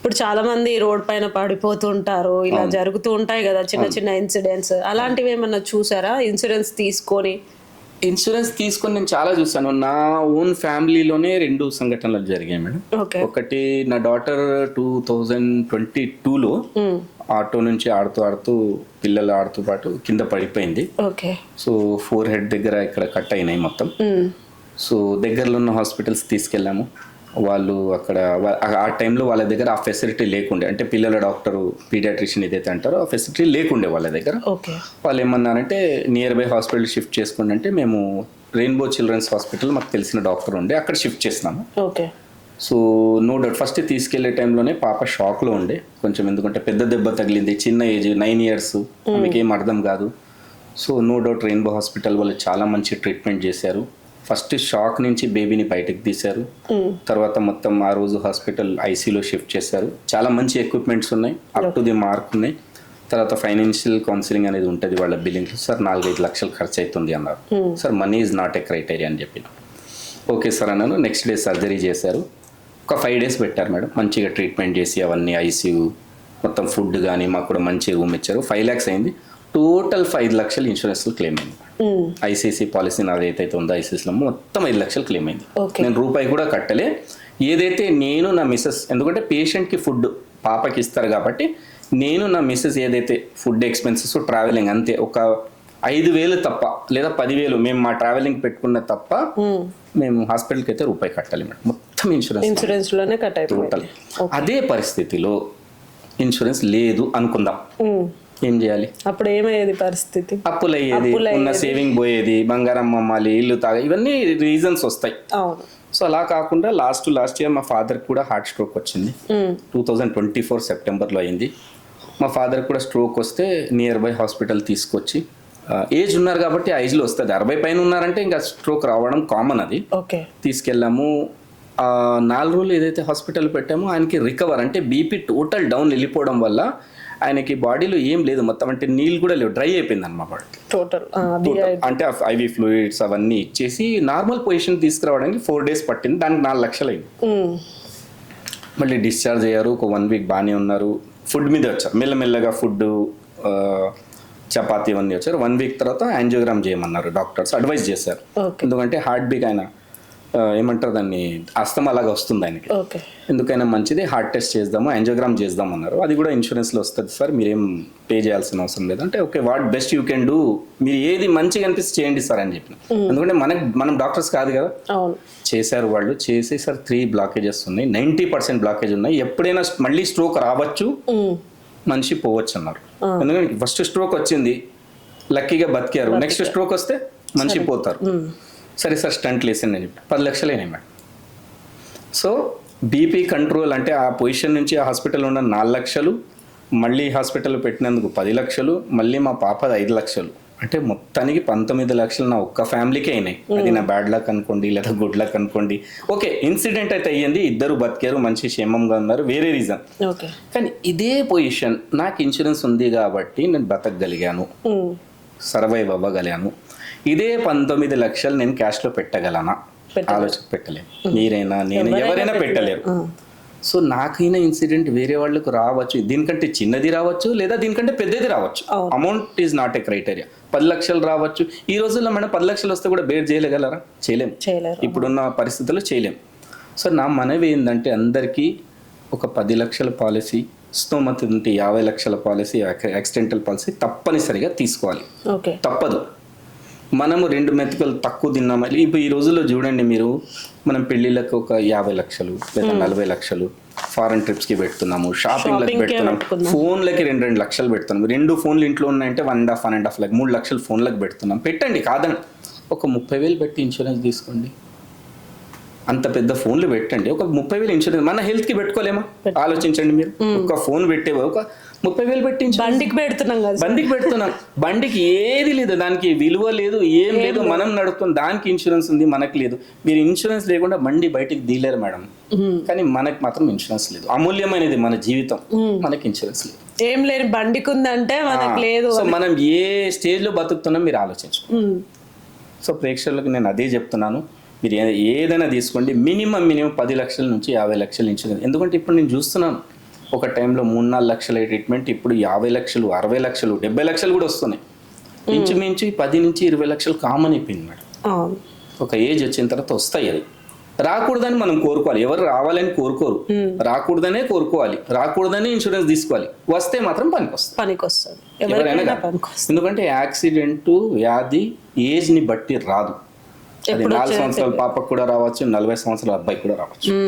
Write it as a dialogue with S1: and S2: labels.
S1: ఇప్పుడు చాలా మంది రోడ్ పైన పడిపోతుంటారు, ఇలా జరుగుతూ ఉంటాయి కదా చిన్న చిన్న ఇన్సిడెంట్స్. అలాంటివి ఏమన్నా చూసారా ఇన్సూరెన్స్ తీసుకొని?
S2: ఇన్సూరెన్స్ తీసుకొని నేను చాలా చూసాను. నా ఓన్ ఫ్యామిలీలోనే 2 సంఘటనలు జరిగాయి మేడం.
S1: ఓకే.
S2: ఒకటి నా డాటర్ 2022లో ఆటో నుంచి ఆడుతూ ఆడుతూ పిల్లలు ఆడుతూ పాటు కింద పడిపోయింది.
S1: ఓకే.
S2: సో 4 హెడ్ దగ్గర ఇక్కడ కట్ అయినాయి మొత్తం. సో దగ్గరలో ఉన్న హాస్పిటల్స్ తీసుకెళ్ళాము. వాళ్ళు అక్కడ ఆ టైంలో వాళ్ళ దగ్గర ఆ ఫెసిలిటీ లేకుండే, అంటే పిల్లల డాక్టరు పీడియాట్రిషియన్ ఏదైతే అంటారో ఆ ఫెసిలిటీ లేకుండే వాళ్ళ దగ్గర.
S1: ఓకే.
S2: వాళ్ళు ఏమన్నారంటే నియర్ బై హాస్పిటల్ షిఫ్ట్ చేసుకోండి అంటే మేము రెయిన్బో చిల్డ్రన్స్ హాస్పిటల్ మాకు తెలిసిన డాక్టర్ ఉండే అక్కడ షిఫ్ట్ చేసినాము.
S1: Okay.
S2: So no doubt first తీసుకెళ్లే టైంలోనే పాప షాక్లో ఉండే కొంచెం, ఎందుకంటే పెద్ద దెబ్బ తగిలింది, చిన్న ఏజ్ 9 years, ఆమెకి ఏం అర్థం కాదు. So no doubt rainbow hospital వాళ్ళు చాలా మంచి ట్రీట్మెంట్ చేశారు. ఫస్ట్ షాక్ నుంచి బేబీని బయటకు తీశారు. తర్వాత మొత్తం ఆ రోజు హాస్పిటల్ ఐసీలో షిఫ్ట్ చేశారు. చాలా మంచి ఎక్విప్మెంట్స్ ఉన్నాయి, అప్ టు ది మార్క్ ఉన్నాయి. తర్వాత ఫైనాన్షియల్ కౌన్సిలింగ్ అనేది ఉంటుంది వాళ్ళ బిల్లింగ్. సార్ 4-5 లక్షలు ఖర్చు అవుతుంది అన్నారు. Sir money is not a criteria అని చెప్పిన. ఓకే సార్ అన్నాను. నెక్స్ట్ డే సర్జరీ చేశారు. ఒక 5 days పెట్టారు మేడం, మంచిగా ట్రీట్మెంట్ చేసి అవన్నీ ఐసీయూ మొత్తం ఫుడ్ కానీ మాకు కూడా మంచి రూమ్ ఇచ్చారు. 5 lakhs అయింది. టోటల్ 5 లక్షలు ఇన్సూరెన్స్ క్లెయిమ్ అయింది. ఐసీసీ పాలసీ నాది ఏదైతే ఉందో ఐసీసీలో మొత్తం 5 లక్షలు క్లెయిమ్ అయింది. నేను రూపాయి కూడా కట్టలే. ఏదైతే నేను నా మిస్సెస్, ఎందుకంటే పేషెంట్కి ఫుడ్ పాపకి ఇస్తారు కాబట్టి నేను నా మిస్సెస్ ఏదైతే ఫుడ్ ఎక్స్పెన్సెస్ ట్రావెలింగ్ అంతే ఒక 5,000 తప్ప లేదా 10,000 మేము మా ట్రావెలింగ్ పెట్టుకున్న తప్ప మేము హాస్పిటల్కి అయితే రూపాయి కట్టాలి మేడం. మొత్తం
S1: ఇన్సూరెన్స్ లోనే కట్
S2: టోటల్. అదే పరిస్థితిలో ఇన్సూరెన్స్ లేదు అనుకుందాం, ఏం చేయాలి?
S1: అప్పుడు ఏమయ్యేది పరిస్థితి?
S2: అప్పులు అయ్యేది, ఉన్న సేవింగ్ పోయేది, బంగారం అమ్మాలి, ఇల్లు తాగా, ఇవన్నీ రీజన్స్ వస్తాయి. సో అలా కాకుండా లాస్ట్ ఇయర్ మా ఫాదర్ కూడా హార్ట్ స్ట్రోక్ వచ్చింది. 2024 సెప్టెంబర్లో అయింది. మా ఫాదర్ కూడా స్ట్రోక్ వస్తే నియర్ బై హాస్పిటల్ తీసుకొచ్చి, ఏజ్ ఉన్నారు కాబట్టి ఆ ఏజ్లో వస్తుంది, 60 పైన ఉన్నారంటే ఇంకా స్ట్రోక్ రావడం కామన్, అది తీసుకెళ్ళాము. 4 రోజులు ఏదైతే హాస్పిటల్ పెట్టామో ఆయనకి రికవర్, అంటే బీపీ టోటల్ డౌన్ వెళ్ళిపోవడం వల్ల ఆయనకి బాడీలో ఏం లేదు మొత్తం, అంటే నీళ్ళు కూడా లేవు, డ్రై అయిపోయింది అన్నమాట బాడీ టోటల్. అంటే ఐవి ఫ్లూయిడ్స్ అవన్నీ ఇచ్చేసి నార్మల్ పొజిషన్ తీసుకురావడానికి 4 days పట్టింది. దానికి 4 లక్షలు అయింది. మళ్ళీ డిశ్చార్జ్ అయ్యారు. ఒక 1 week బాగానే ఉన్నారు. ఫుడ్ మీద వచ్చారు, మెల్లమెల్లగా ఫుడ్ చపాతీ అవన్నీ వచ్చారు. 1 week తర్వాత యాంజియోగ్రామ్ చేయమన్నారు డాక్టర్స్, అడ్వైజ్ చేశారు. ఎందుకంటే హార్ట్ బీట్ ఆయన ఏమంటారు దాన్ని, అస్తమా అలాగా వస్తుంది ఆయనకి, ఎందుకైనా మంచిది హార్ట్ టెస్ట్ చేద్దాము, యాంజియోగ్రామ్ చేద్దాం అన్నారు. అది కూడా ఇన్సూరెన్స్లో వస్తుంది సార్, మీరేం పే చేయాల్సిన అవసరం లేదు అంటే, okay what best you can do, మీరు ఏది మంచిగా అనిపిస్తే చేయండి సార్ అని చెప్పిన. ఎందుకంటే మనం డాక్టర్స్ కాదు కదా. చేశారు వాళ్ళు, చేసి సార్ 3 blockages ఉన్నాయి, 90% బ్లాకేజ్ ఉన్నాయి, ఎప్పుడైనా మళ్ళీ స్ట్రోక్ రావచ్చు, మనిషి పోవచ్చు అన్నారు. ఎందుకంటే ఫస్ట్ స్ట్రోక్ వచ్చింది, లక్కీగా బతికారు, నెక్స్ట్ స్ట్రోక్ వస్తే మనిషి పోతారు. సరే సార్ స్టంట్లు వేసింది అని చెప్పి 10 లక్షలు అయినాయి మేడం. సో బీపీ కంట్రోల్ అంటే ఆ పొజిషన్ నుంచి ఆ హాస్పిటల్లో ఉన్న 4 లక్షలు, మళ్ళీ హాస్పిటల్లో పెట్టినందుకు 10 లక్షలు, మళ్ళీ మా పాపది 5 లక్షలు, అంటే మొత్తానికి 19 లక్షలు నా ఒక్క ఫ్యామిలీకి అయినాయి. అది నా బ్యాడ్ లక్ అనుకోండి లేదా గుడ్ లక్ అనుకోండి. ఓకే ఇన్సిడెంట్ అయితే అయ్యింది, ఇద్దరు బతికారు, మంచి క్షేమంగా ఉన్నారు, వేరే రీజన్. కానీ ఇదే పొజిషన్ నాకు ఇన్సూరెన్స్ ఉంది కాబట్టి నేను బతకగలిగాను, సర్వైవ్ అవ్వగలిగాను. ఇదే 19 లక్షలు నేను క్యాష్లో పెట్టగలనా? ఆలోచన పెట్టలేము. మీరైనా నేను ఎవరైనా పెట్టలేరు. సో నాకైనా ఇన్సిడెంట్ వేరే వాళ్ళకు రావచ్చు, దీనికంటే చిన్నది రావచ్చు లేదా దీనికంటే పెద్దది రావచ్చు. Amount is not a criteria. 10 లక్షలు రావచ్చు. ఈ రోజుల్లో మనం 10 లక్షలు వస్తే కూడా బేర్ చేయగలరా? చేయలేము, ఇప్పుడున్న పరిస్థితుల్లో చేయలేము. సో నా మనవి ఏంటంటే అందరికీ ఒక 10 లక్షల పాలసీ, స్తోమత ఉంటే 50 లక్షల పాలసీ, యాక్సిడెంటల్ పాలసీ తప్పనిసరిగా తీసుకోవాలి, తప్పదు. మనము 2 మెతుకులు తక్కువ తిన్నామా? ఇప్పుడు ఈ రోజుల్లో చూడండి మీరు, మనం పెళ్ళిళ్ళకి ఒక 50 లక్షలు లేదా 40 లక్షలు ఫారెన్ ట్రిప్స్కి పెడుతున్నాము, షాపింగ్లకి పెడుతున్నాము, ఫోన్లకి 2 లక్షలు పెడుతున్నాము. 2 ఫోన్లు ఇంట్లో ఉన్నాయంటే 1.5 lakh 3 లక్షలు ఫోన్లకు పెడుతున్నాం. పెట్టండి, కాదని ఒక 30,000 పెట్టి ఇన్సూరెన్స్ తీసుకోండి. అంత పెద్ద ఫోన్లు పెట్టండి, ఒక 30,000 ఇన్సూరెన్స్. మన హెల్త్కి పెట్టుకోలేమా? ఆలోచించండి మీరు. ఒక ఫోన్ పెట్టే ఒక 30,000 పెట్టి
S1: బండికి పెడుతున్నాం,
S2: బండికి ఏది లేదు, దానికి విలువ లేదు, ఏం లేదు, మనం నడుపుతాం, దానికి ఇన్సూరెన్స్ ఉంది, మనకి లేదు. మీరు ఇన్సూరెన్స్ లేకుండా బండి బయటికి తీయలేరు మేడం. కానీ మనకి మాత్రం ఇన్సూరెన్స్ లేదు. అమూల్యమైనది మన జీవితం, మనకి ఇన్సూరెన్స్ లేదు.
S1: ఏం లేదు, బండికి ఉందంటే మనకి లేదు.
S2: సో మనం ఏ స్టేజ్ లో బతుకుతున్నాం మీరు ఆలోచించు. సో ప్రేక్షకులకు నేను అదే చెప్తున్నాను, మీరు ఏదైనా తీసుకోండి, మినిమం 10 లక్షల నుంచి 50 లక్షల ఇన్సూరెన్స్. ఎందుకంటే ఇప్పుడు నేను చూస్తున్నాను ఒక టైంలో 3-4 లక్షల ట్రీట్మెంట్, ఇప్పుడు 50 లక్షలు, 60 లక్షలు, 70 లక్షలు కూడా వస్తున్నాయి. ఇంచుమించు 10-20 లక్షలు కామన్ అయిపోయింది మేడం.
S1: అవును.
S2: ఒక ఏజ్ వచ్చిన తర్వాత వస్తాయి. అది రాకూడదని మనం కోరుకోవాలి. ఎవరు రావాలని కోరుకోరు, రాకూడదనే కోరుకోవాలి, రాకూడదనే ఇన్సూరెన్స్ తీసుకోవాలి. వస్తే మాత్రం
S1: పనికొస్తుంది
S2: ఎవరైనా
S1: ఎవరికైనా
S2: కానీ.
S1: పనికొస్తుంది.
S2: ఎందుకంటే యాక్సిడెంట్, వ్యాధి ఏజ్ ని బట్టి రాదు. అది 4 సంవత్సరాల పాపకు కూడా రావచ్చు, 40 సంవత్సరాల అబ్బాయికి కూడా రావచ్చు.